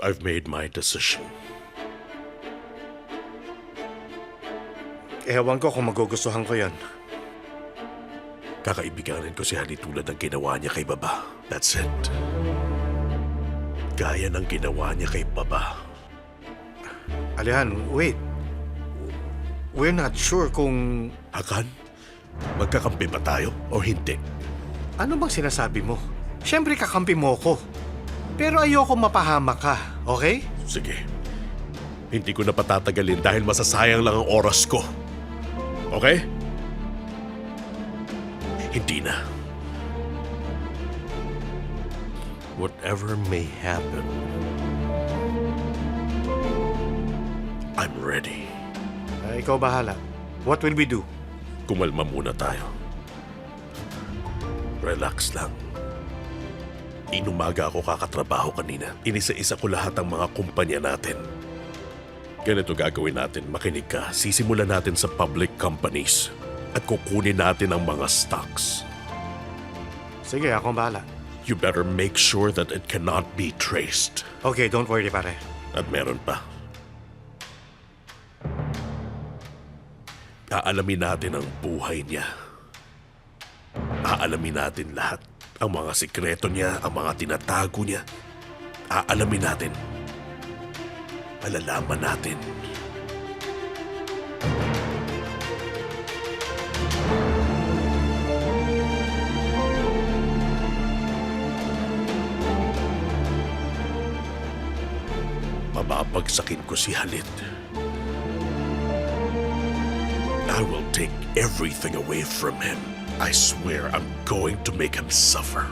I've made my decision. Ewan ko kung magugustuhan ko yan. Kakaibiganin ko si Honey tulad ng ginawa niya kay Baba. That's it. Gaya ng ginawa niya kay Baba. Alihan, wait. We're not sure kung... Hakan, magkakampi ba tayo o hindi? Ano bang sinasabi mo? Siyempre kakampi mo ko. Pero ayoko mapahamak ka, okay? Sige. Hindi ko na patatagalin dahil masasayang lang ang oras ko. Okay? Hindi na. Whatever may happen, I'm ready. Ikaw bahala. What will we do? Kumalma muna tayo. Relax lang. Inumaga ako kakatrabaho kanina. Inisa-isa ko lahat ang mga kumpanya natin. Ganito gagawin natin, makinig ka. Sisimulan natin sa public companies at kukunin natin ang mga stocks. Sige, akong bahala. You better make sure that it cannot be traced. Okay, don't worry pare. At meron pa. Aalamin natin ang buhay niya. Aalamin natin lahat. Ang mga sikreto niya, ang mga tinatago niya. Aalamin natin. Malalaman natin. Mababagsakin ko si Halid. I will take everything away from him. I swear I'm going to make him suffer.